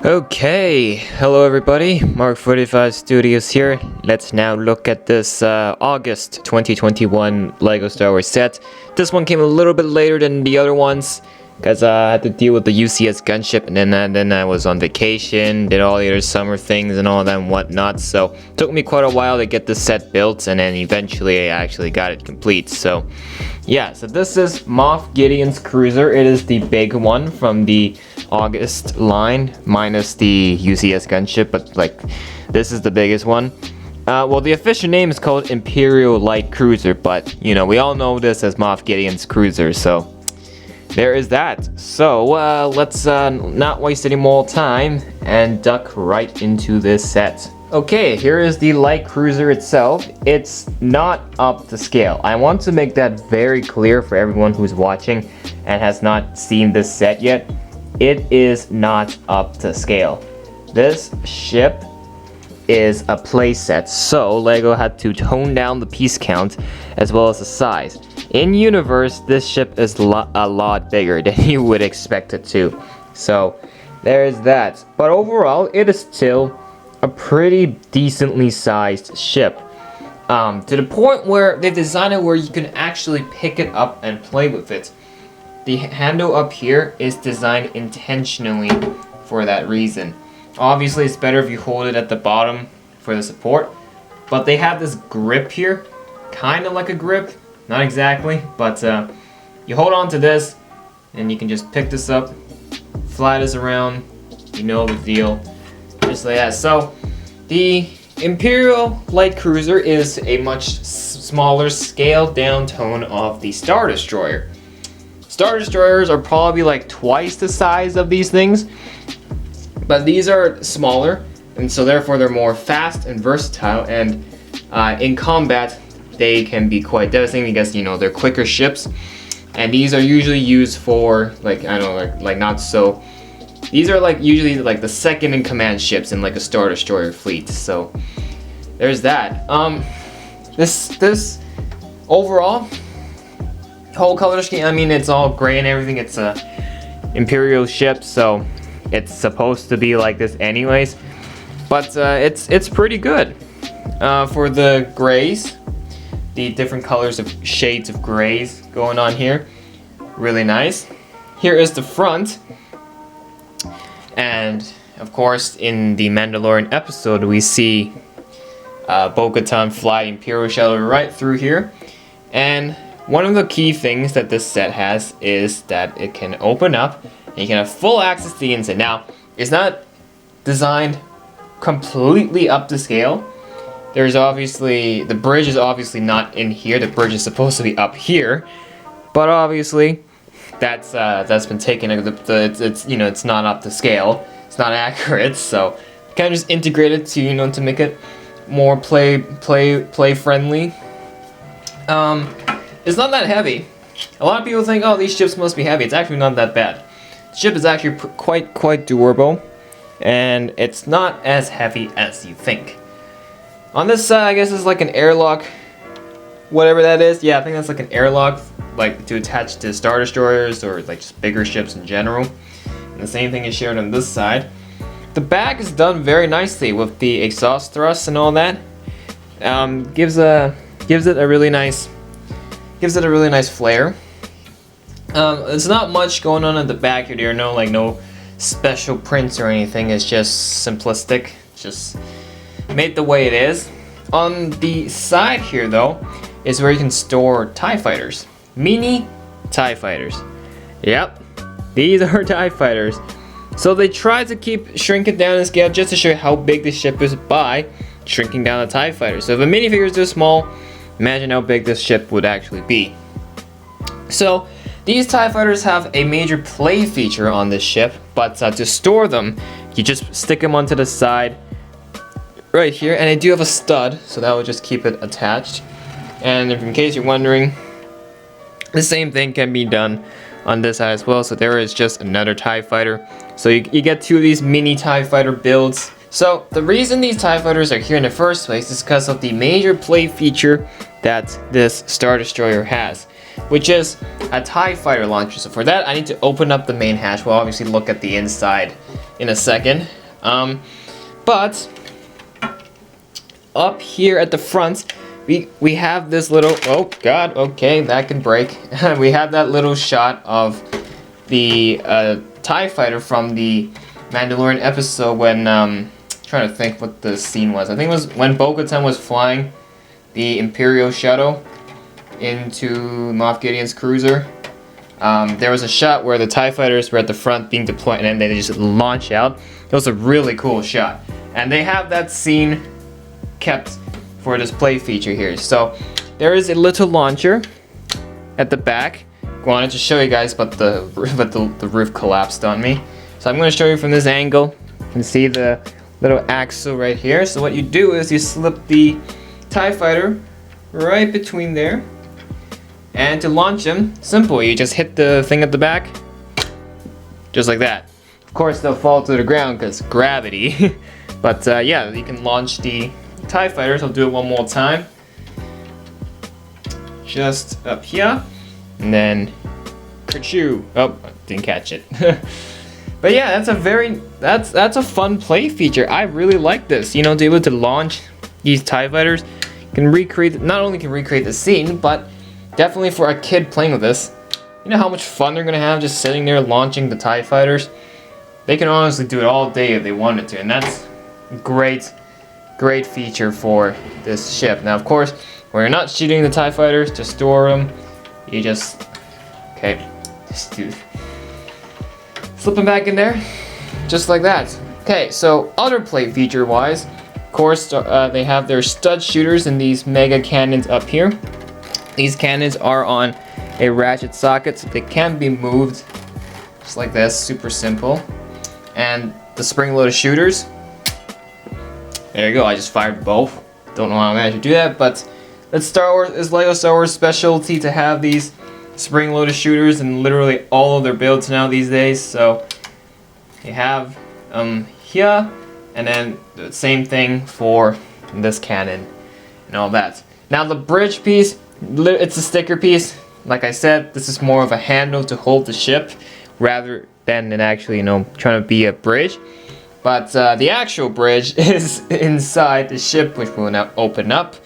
Okay, hello everybody, Mark45 Studios here. Let's now look at this August 2021 LEGO Star Wars set. This one came a little bit later than the other ones because I had to deal with the UCS Gunship, and then I was on vacation, did all the other summer things and all that and whatnot. So it took me quite a while to get the set built, and then eventually I actually got it complete. So yeah, so this is Moff Gideon's cruiser. It is the big one from the August line, minus the UCS Gunship, but like this is the biggest one. Well, the official name is called Imperial Light Cruiser, but you know, we all know this as Moff Gideon's cruiser, so there is that. So let's not waste any more time and duck right into this set. Okay, here is the light cruiser itself. It's not up to scale. I want to make that very clear for everyone who's watching and has not seen this set yet. It is not up to scale. This ship is a playset, so LEGO had to tone down the piece count as well as the size. In universe, this ship is a lot bigger than you would expect it to. So there's that. But overall, it is still a pretty decently sized ship. To the point where they've designed it where you can actually pick it up and play with it. The handle up here is designed intentionally for that reason. Obviously, it's better if you hold it at the bottom for the support, but they have this grip here, kind of like a grip, not exactly, but you hold on to this and you can just pick this up, fly this around, you know the deal, just like that. So the Imperial Light Cruiser is a much smaller scaled down tone of the Star Destroyer. Star Destroyers are probably like twice the size of these things, but these are smaller, and so therefore they're more fast and versatile, and in combat they can be quite devastating because, you know, they're quicker ships, and these are usually used for like, I don't know, like not so, these are like usually like the second in command ships in like a Star Destroyer fleet. So there's that. This overall whole color scheme, I mean, it's all gray and everything. It's a Imperial ship, so it's supposed to be like this anyways, but it's pretty good for the grays, the different colors of shades of grays going on here, really nice. Here is the front, and of course in the Mandalorian episode we see Bo-Katan fly Imperial shuttle right through here. And one of the key things that this set has is that it can open up and you can have full access to the inside. Now, it's not designed completely up to scale. There's obviously, the bridge is obviously not in here. The bridge is supposed to be up here, but obviously that's been taken. It's, you know, it's not up to scale. It's not accurate, so kind of just integrated to, you know, to make it more play friendly. It's not that heavy. A lot of people think, oh, these ships must be heavy. It's actually not that bad. The ship is actually quite durable, and it's not as heavy as you think. On this side, I guess it's like an airlock, whatever that is. Yeah, I think that's like an airlock, like to attach to Star Destroyers or like just bigger ships in general. And the same thing is shared on this side. The back is done very nicely with the exhaust thrusts and all that. Gives it a really nice flair. There's not much going on at the back here. There are no special prints or anything. It's just simplistic, just made the way it is. On the side here though is where you can store TIE fighters, mini TIE fighters. Yep, these are TIE fighters. So they try to shrink it down in scale just to show you how big the ship is by shrinking down the TIE fighter. So if a minifigure is this small, imagine how big this ship would actually be. So these TIE fighters have a major play feature on this ship, but to store them, you just stick them onto the side right here, and they do have a stud, so that will just keep it attached. And in case you're wondering, the same thing can be done on this side as well. So there is just another TIE fighter. So you get two of these mini TIE fighter builds. So the reason these TIE fighters are here in the first place is because of the major play feature that this Star Destroyer has, which is a TIE fighter launcher. So for that, I need to open up the main hatch. We'll obviously look at the inside in a second. But up here at the front, we have this little, oh god, okay, that can break. We have that little shot of the TIE fighter from the Mandalorian episode when, trying to think what the scene was. I think it was when Bo-Katan was flying the Imperial shuttle into Moff Gideon's cruiser. There was a shot where the TIE fighters were at the front being deployed and then they just launch out. It was a really cool shot. And they have that scene kept for this play feature here. So there is a little launcher at the back. Wanted to show you guys, but the roof collapsed on me. So I'm going to show you from this angle. You can see the little axle right here. So what you do is you slip the TIE fighter right between there. And to launch them, simple. You just hit the thing at the back. Just like that. Of course they'll fall to the ground because gravity. But yeah, you can launch the TIE fighters. I'll do it one more time. Just up here. And then, kerchoo. Oh, didn't catch it. But yeah, that's a fun play feature. I really like this. You know, to be able to launch these TIE fighters, can recreate, not only can recreate the scene, but definitely for a kid playing with this. You know how much fun they're gonna have just sitting there launching the TIE fighters? They can honestly do it all day if they wanted to, and that's a great feature for this ship. Now, of course, when you're not shooting the TIE fighters to store them, you just, okay, just do, slip them back in there, just like that. Okay, so other play feature wise, of course, they have their stud shooters in these mega cannons up here. These cannons are on a ratchet socket, so they can be moved just like this, super simple. And the spring-loaded shooters, there you go, I just fired both. Don't know how I managed to do that, but it's Lego Star Wars specialty to have these spring-loaded shooters in literally all of their builds now these days. So they have here, and then the same thing for this cannon and all that. Now the bridge piece, it's a sticker piece. Like I said, this is more of a handle to hold the ship rather than actually, you know, trying to be a bridge. But the actual bridge is inside the ship, which we'll now open up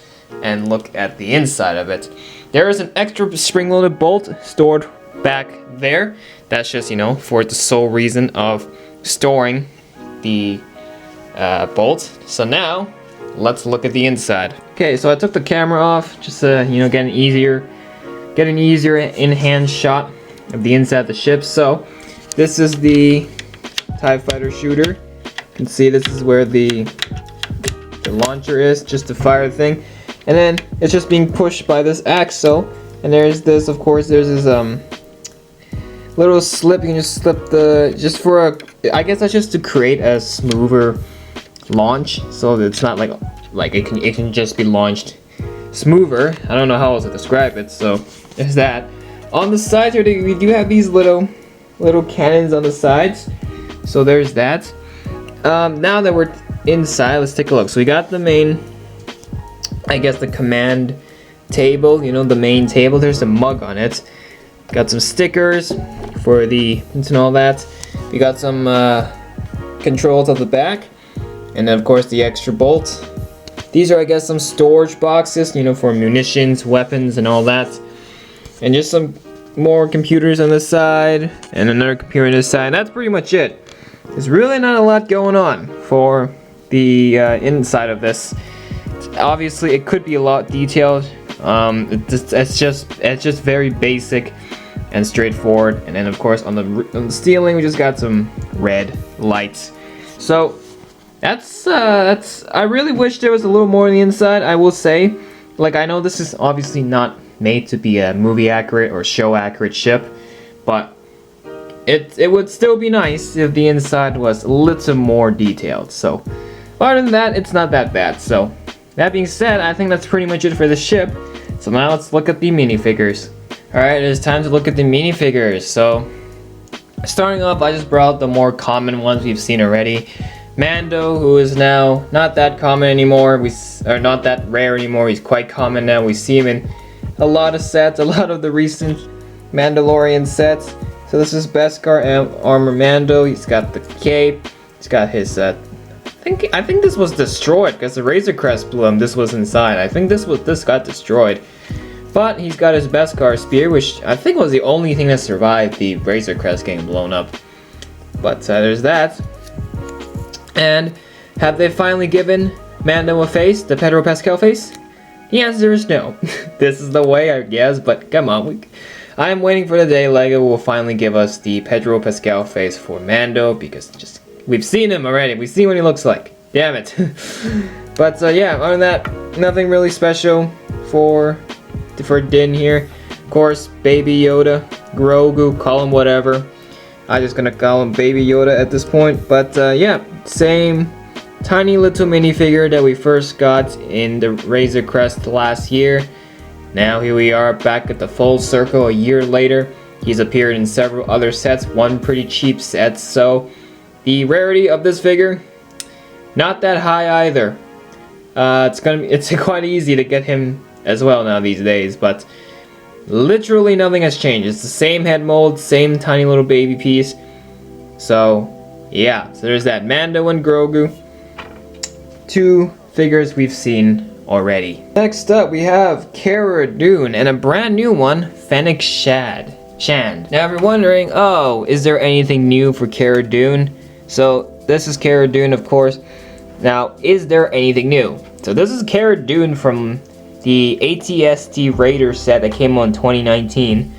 and look at the inside of it. There is an extra spring-loaded bolt stored back there. That's just, you know, for the sole reason of storing the bolt. So now, let's look at the inside. Okay, so I took the camera off just to, you know, get an easier in-hand shot of the inside of the ship. So this is the TIE fighter shooter. You can see this is where the launcher is, just to fire the thing. And then it's just being pushed by this axle. And there's this, of course, there's this little slip. You can just slip just for a, I guess that's just to create a smoother launch, so that it's not like it can just be launched smoother. I don't know how else to describe it. So there's that. On the sides here, we do have these little cannons on the sides. So there's that. Now that we're inside, let's take a look. So we got the main, I guess the command table, you know, the main table. There's a mug on it. Got some stickers for the and all that. We got some controls at the back, and then of course the extra bolt. These are, I guess, some storage boxes, you know, for munitions, weapons, and all that. And just some more computers on this side, and another computer on this side. That's pretty much it. There's really not a lot going on for the inside of this. Obviously, it could be a lot detailed. It's just very basic and straightforward. And then, of course, on the ceiling, we just got some red lights. So that's I really wish there was a little more on the inside. I will say, like, I know this is obviously not made to be a movie accurate or show accurate ship, but it would still be nice if the inside was a little more detailed. So other than that, it's not that bad. So that being said, I think that's pretty much it for the ship. So now let's look at the minifigures. Alright, it is time to look at the minifigures. So starting off, I just brought the more common ones we've seen already. Mando, who is now not that common anymore, or not that rare anymore. He's quite common now. We see him in a lot of sets, a lot of the recent Mandalorian sets. So this is Beskar Armor Mando. He's got the cape. He's got his, I think this was destroyed because the Razor Crest blew him. This was inside. I think this got destroyed. But he's got his Beskar Spear, which I think was the only thing that survived the Razor Crest getting blown up. But there's that. And have they finally given Mando a face, the Pedro Pascal face? The answer is no. This is the way, I guess, but come on. I'm waiting for the day LEGO will finally give us the Pedro Pascal face for Mando, because we've seen him already. We've seen what he looks like. Damn it. But yeah, other than that, nothing really special for Din here. Of course, Baby Yoda, Grogu, call him whatever. I'm just gonna call him Baby Yoda at this point. But yeah, same tiny little minifigure that we first got in the Razor Crest last year. Now here we are back at the full circle a year later. He's appeared in several other sets, one pretty cheap set, so the rarity of this figure, not that high either. It's quite easy to get him as well now these days, but literally nothing has changed. It's the same head mold, same tiny little baby piece. So yeah, so there's that. Mando and Grogu, two figures we've seen already. Next up we have Cara Dune and a brand new one, Fennec Shand. Now if you're wondering, oh, is there anything new for Cara Dune? So this is Cara Dune, of course. Now, is there anything new? So this is Cara Dune from the ATST Raider set that came on 2019.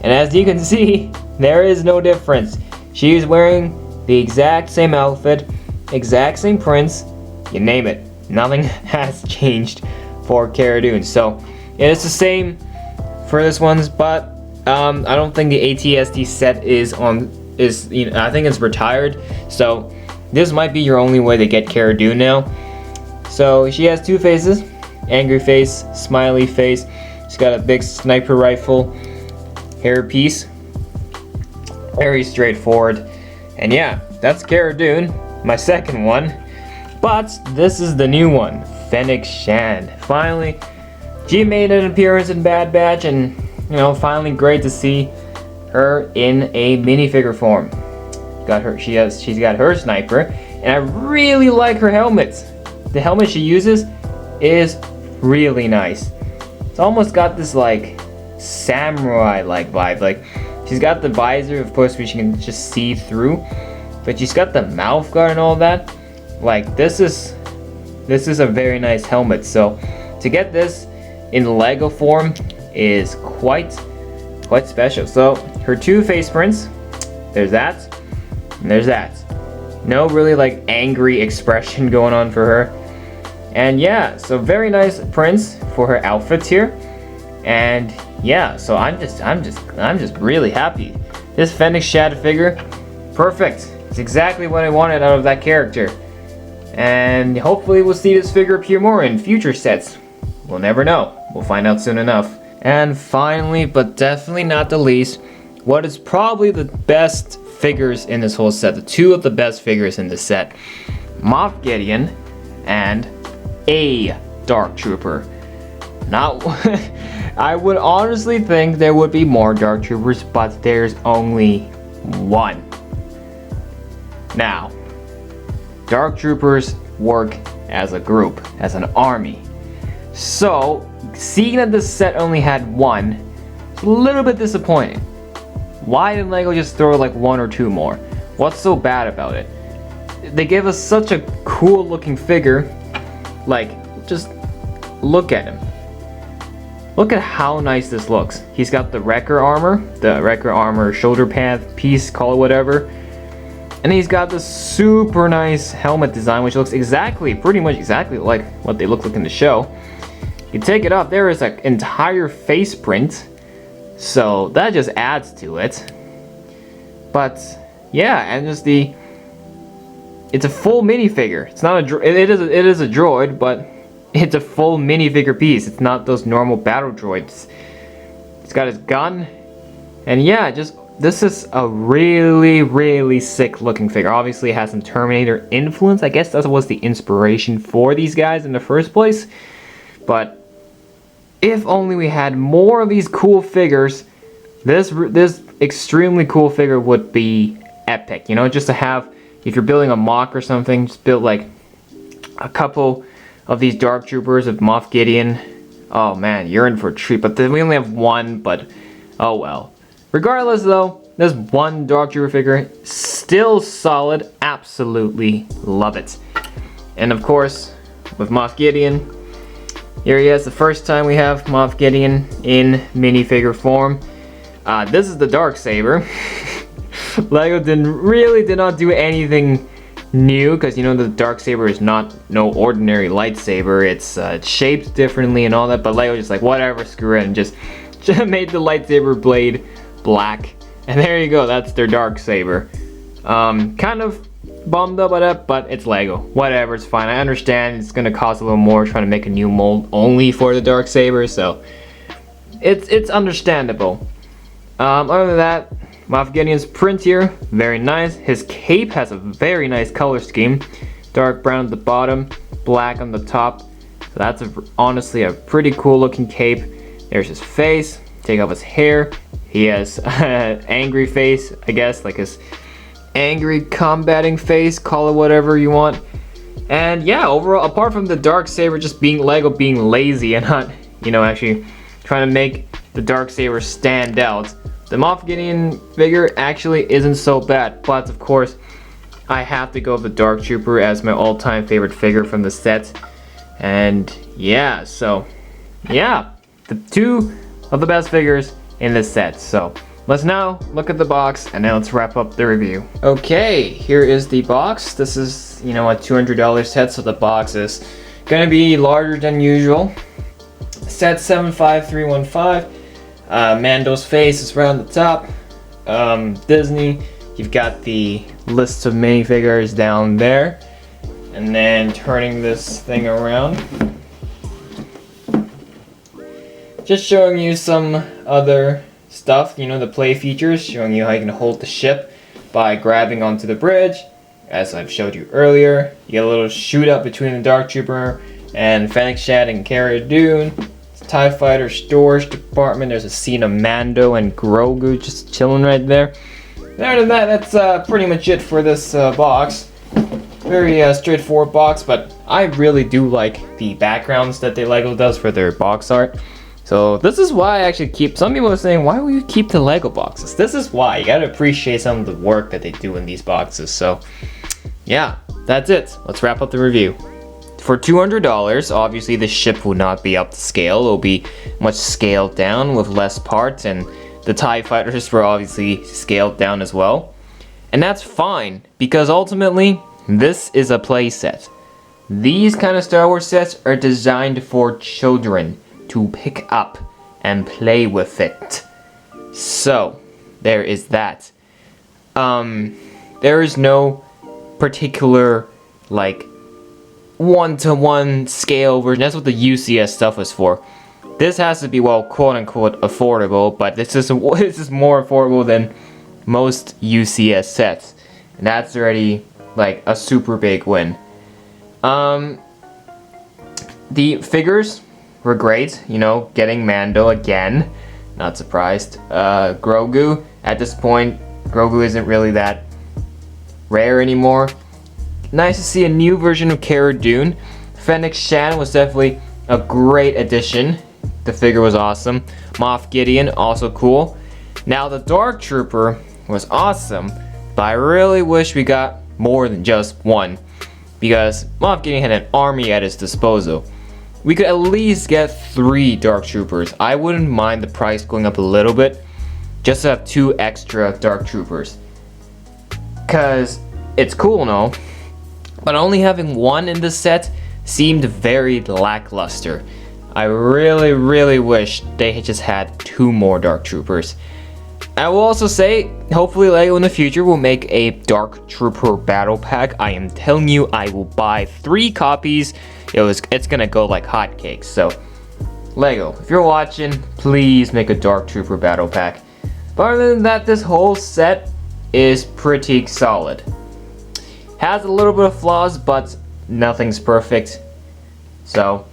And as you can see, there is no difference. She's wearing the exact same outfit, exact same prints, you name it. Nothing has changed for Cara Dune. So it is the same for this one's, but I don't think the ATST set I think it's retired. So this might be your only way to get Cara Dune now. So she has two faces, angry face, smiley face. She's got a big sniper rifle hairpiece. Very straightforward. And yeah, that's Cara Dune, my second one. But this is the new one, Fennec Shand. Finally, she made an appearance in Bad Batch, and you know, finally great to see her in a minifigure form. She's got her sniper, and I really like her helmet. The helmet she uses is really nice. It's almost got this like samurai-like vibe. Like she's got the visor, of course, which you can just see through, but she's got the mouth guard and all that. Like this is a very nice helmet. So to get this in Lego form is quite special. So her two face prints, there's that, and there's that. No really like angry expression going on for her. And yeah, so very nice prints for her outfits here. And yeah, so I'm just really happy. This Fennec Shand figure, perfect. It's exactly what I wanted out of that character. And hopefully we'll see this figure appear more in future sets. We'll never know. We'll find out soon enough. And finally, but definitely not the least, what is probably the best figures in this whole set. The two of the best figures in this set. Moff Gideon and a Dark Trooper. Not I would honestly think there would be more Dark Troopers, but there's only one. Now, Dark Troopers work as a group, as an army. So, seeing that this set only had one, it's a little bit disappointing. Why didn't LEGO just throw like one or two more? What's so bad about it? They gave us such a cool looking figure. Like, just look at him. Look at how nice this looks. He's got the Wrecker armor, shoulder pad piece, call it whatever. And he's got this super nice helmet design, which looks pretty much exactly like what they look like in the show. You take it off, there is an entire face print. So that just adds to it. But yeah, and just it's a full minifigure. It's not it is a droid, but it's a full minifigure piece. It's not those normal battle droids. It's got his gun, and yeah, this is a really sick looking figure. Obviously it has some Terminator influence. I guess that was the inspiration for these guys in the first place. But if only we had more of these cool figures, this extremely cool figure would be epic. You know, just to have if you're building a mock or something, just build like a couple of these Dark Troopers of Moff Gideon. Oh man, you're in for a treat. But then we only have one, but oh well. Regardless though, this one Dark Trooper figure, still solid, absolutely love it. And of course, with Moff Gideon, here he is, the first time we have Moff Gideon in minifigure form. This is the Darksaber. LEGO did not do anything new, because you know the Darksaber is no ordinary lightsaber. It's shaped differently and all that, but LEGO just like, whatever, screw it, and just made the lightsaber blade black. And there you go, that's their Darksaber. Kind of bummed up by that, but it's LEGO. Whatever, it's fine. I understand it's gonna cost a little more trying to make a new mold only for the Darksaber, so it's understandable. Other than that, Moff Gideon's print here, very nice. His cape has a very nice color scheme. Dark brown at the bottom, black on the top. So that's honestly a pretty cool looking cape. There's his face. Take off his hair. He has angry face, I guess, like his angry combating face, call it whatever you want. And yeah, overall, apart from the Darksaber just being LEGO being lazy and not, you know, actually trying to make the Darksaber stand out, the Moff Gideon figure actually isn't so bad. But of course, I have to go with the Dark Trooper as my all-time favorite figure from the set. And yeah, so yeah, the two of the best figures in this set. So let's now look at the box, and now let's wrap up the review. Okay, here is the box. This is, you know, a $200 set, so the box is gonna be larger than usual. Set 75315. Mando's face is right on the top. Disney, you've got the list of minifigures down there. And then turning this thing around, just showing you some other stuff, you know, the play features, showing you how you can hold the ship by grabbing onto the bridge, as I've showed you earlier. You get a little shoot up between the Dark Trooper and Fennec Shand and Cara Dune. TIE Fighter storage department. There's a scene of Mando and Grogu just chilling right there. Other than that, that's pretty much it for this box. Very straightforward box, but I really do like the backgrounds that LEGO does for their box art. So this is why I actually keep, some people are saying, why will you keep the LEGO boxes? This is why. You gotta appreciate some of the work that they do in these boxes. So yeah, that's it. Let's wrap up the review. For $200, obviously the ship will not be up to scale. It'll be much scaled down with less parts, and the TIE Fighters were obviously scaled down as well. And that's fine, because ultimately, this is a play set. These kind of Star Wars sets are designed for children to pick up and play with it. So, there is that. There is no particular, like, one-to-one scale version. That's what the UCS stuff is for. This has to be, well, quote-unquote affordable, but this is more affordable than most UCS sets, and that's already like a super big win. The figures were great, you know, getting Mando again, not surprised. Grogu, at this point, Grogu isn't really that rare anymore. Nice to see a new version of Cara Dune. Fennec Shand was definitely a great addition. The figure was awesome. Moff Gideon, also cool. Now the Dark Trooper was awesome, but I really wish we got more than just one, because Moff Gideon had an army at his disposal. We could at least get 3 Dark Troopers. I wouldn't mind the price going up a little bit, just to have 2 extra Dark Troopers. Cause it's cool and all, but only having 1 in this set seemed very lackluster. I really wish they had just had 2 more Dark Troopers. I will also say, hopefully LEGO in the future will make a Dark Trooper battle pack. I am telling you, I will buy 3 copies. It's gonna go like hotcakes. So, LEGO, if you're watching, please make a Dark Trooper battle pack. But other than that, this whole set is pretty solid. Has a little bit of flaws, but nothing's perfect. So,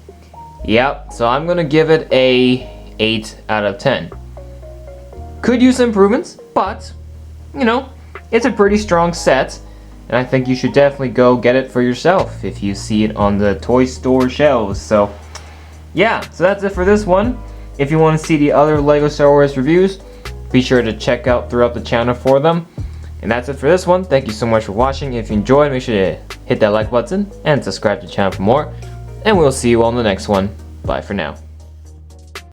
yep. So I'm gonna give it a 8 out of 10. Could use improvements, but you know, it's a pretty strong set. and I think you should definitely go get it for yourself if you see it on the toy store shelves. So yeah, so that's it for this one. If you want to see the other LEGO Star Wars reviews, be sure to check out throughout the channel for them. And that's it for this one. Thank you so much for watching. If you enjoyed, make sure to hit that like button and subscribe to the channel for more. And we'll see you all in the next one. Bye for now.